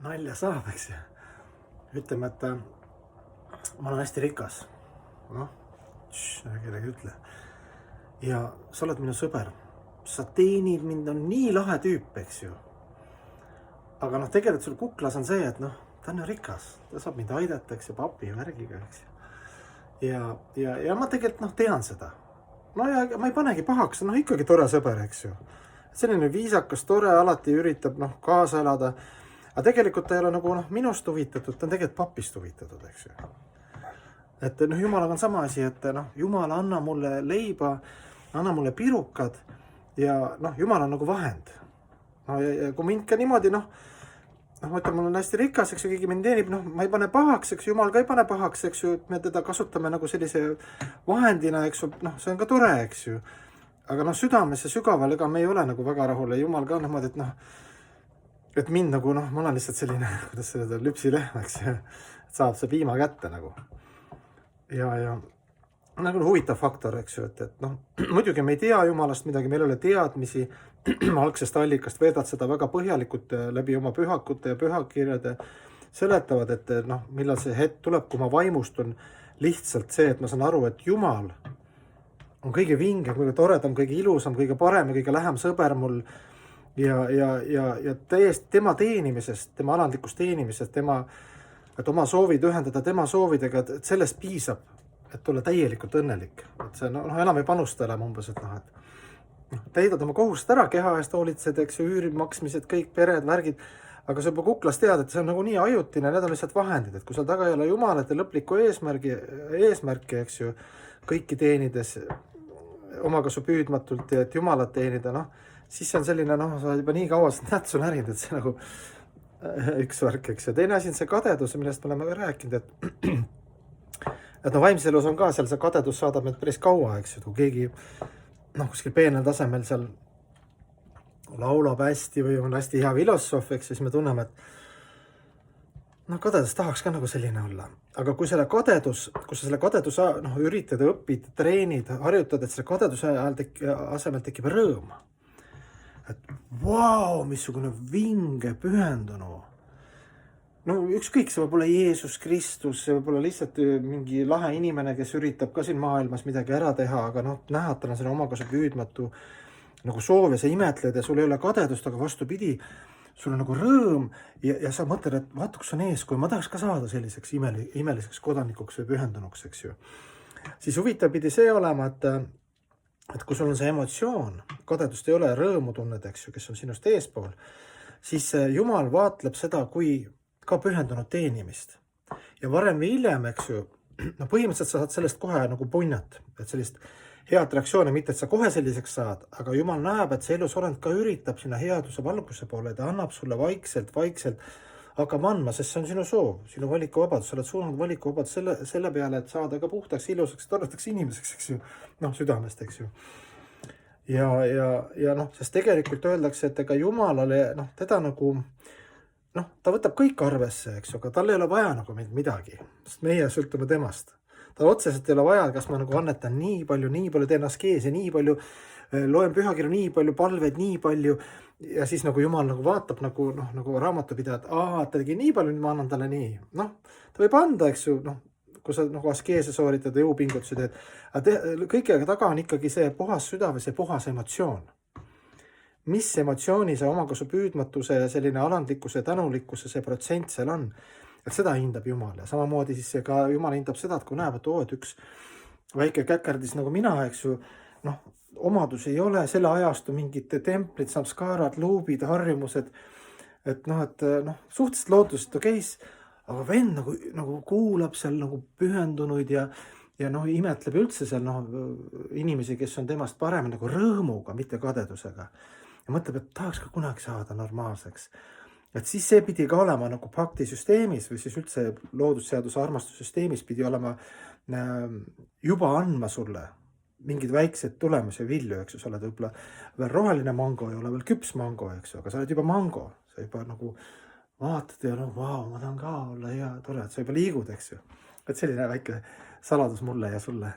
nalja saab, eks ju. Ütleme, et ma olen hästi rikas. Noh, kellegi ütle. Ja sa oled minu sõber. Sa teenid mind, on nii lahe tüüp, eks ju. Aga tegelikult sul kuklas on see, et ta on ju rikas. Ta saab mind aidata, eks ju, papi värgiga, eks ju. Ja ma tegelikult tean seda. No ja ma ei panegi pahaks, ikkagi tore sõber, eks ju. Selline viisakas, tore, alati üritab kaasa elada. Aga tegelikult ta ei ole minust huvitatud, ta on tegelikult papist huvitatud, eks ju. Et Jumalaga on sama asi, et Jumal anna mulle leiba, anna mulle pirukad ja Jumal on vahend. Ja kui mind ka niimoodi, ma ütlen, mul on hästi rikas, eks ju, keegi mind teenib, ma ei pane pahaks, eks Jumal ka ei pane pahaks, eks ju, et me teda kasutame sellise vahendina, eks ju, see on ka tore, eks ju. Aga südames ja sügaval, ega me ei ole väga rahul ja Jumal ka niimoodi, et mind ma olen lihtsalt selline, kuidas seda lüpsilehm, eks ju, et saab see piima kätte . Ja huvitav faktor, eks ju, et muidugi me ei tea Jumalast midagi, meil ei ole teadmisi algsest allikast, veedad seda väga põhjalikult läbi oma pühakute ja pühakirjade seletavad, et millal see hetk tuleb, kui ma vaimustun lihtsalt see, et ma saan aru, et Jumal on kõige vingem, kõige toredam, kõige ilusam, kõige parem ja kõige lähem sõber mul ja täiesti tema teenimisest, tema alandlikust teenimisest, et oma soovid ühendada tema soovidega, et sellest piisab, et olla täielikult õnnelik. Et see enam ei panusta enam umbes, et täidad oma kohust ära, keha eest hoolitsed, eks ju, üüri maksmised, kõik pered, värgid, aga sa juba kuklas tead, et see on nii ajutine, need on lihtsalt vahendid, et kui seal taga ei ole Jumalat ja lõplikku eesmärki, eks ju, kõiki teenides omakasu püüdmatult ja et Jumalat teenida, siis see on selline, sa juba nii kaua nätsu närinud, et see üks värk, eks ju. Teine asi on see kadedus, millest me oleme ka rääkinud, et vaimses elus on ka seal see kadedus saadab meid päris kaua, eks ju, kui keegi kuskil peenel tasemel seal laulab hästi või on hästi hea filosoof, eks siis me tunneme, et kadedus tahaks ka selline olla. Aga kui sa selle kadeduse üritad, õpid, treenid, harjutad, et selle kadeduse asemel tekib rõõm. Et vau, missugune vinge pühendunu. Ükskõik, see võib olla Jeesus Kristus, see võib olla lihtsalt mingi lahe inimene, kes üritab ka siin maailmas midagi ära teha, aga näha, et tal on selle omakasu püüdmatu soov ja sa imetled ja sul ei ole kadedust, aga vastupidi, sul on rõõm ja sa mõtled, et vaata, kus on ees, kui ma tahaks ka saada selliseks imeliseks kodanikuks või pühendunuks, eks ju. Siis huvitav pidi see olema, et kui sul on see emotsioon, kadedust ei ole, rõõmu tunned, eks ju, kes on sinust eespool, siis Jumal vaatleb seda kui ka pühendunud teenimist. Ja varem või hiljem, eks ju, põhimõtteliselt sa saad sellest kohe punnat, et sellist head reaktsiooni, mitte et sa kohe selliseks saad, aga Jumal näeb, et see elusolend ka üritab sinna headuse valguse poole, ta annab sulle vaikselt hakkab andma, sest see on sinu soov, sinu valikuvabadus, sa oled suunanud valikuvabadus selle peale, et saada ka puhtaks, ilusaks, toredaks inimeseks, eks ju, südamest, eks ju. Ja sest tegelikult öeldakse, et ega Jumalale, teda ta võtab kõik arvesse, eks ju, aga tal ei ole vaja midagi, sest meie sõltume temast. Ta otseselt ei ole vaja, kas ma annetan nii palju teen askeesi, nii palju, loen pühakirju, nii palju palveid, nii palju, ja siis Jumal vaatab nagu raamatupidajad, ta tegi nii palju, nüüd ma annan talle nii. Ta võib anda, eks ju, kui sa askeese sooritad ja jõupingutusi teed, aga kõigega taga on ikkagi see puhas süda või see puhas emotsioon. Mis emotsiooni see omakasu püüdmatuse ja selline alandlikkuse, tänulikkuse see protsent seal on, et seda hindab Jumal ja samamoodi siis ka Jumal hindab seda, et kui näeb, et üks väike käkerdis nagu mina, eks ju, omadus ei ole, selle ajastu mingid templid, samskarad, luubid, harjumused, et suhteliselt lootusest okeis, aga vend kuulab seal pühendunuid ja imetleb üldse seal inimesi, kes on temast parem rõõmuga, mitte kadedusega. Ja mõtleb, et tahaks ka kunagi saada normaalseks. Et siis see pidi ka olema paktisüsteemis või siis üldse loodusseaduse armastussüsteemis pidi olema juba andma sulle mingid väiksed tulemusi ja vilju, eks ju, sa oled võib-olla veel roheline mango, ei ole veel küps mango, eks ju, aga sa oled juba mango, sa juba vaatad ja vau, ma tahan ka olla hea, tore, et sa juba liigud, eks ju. Et selline väike saladus mulle ja sulle.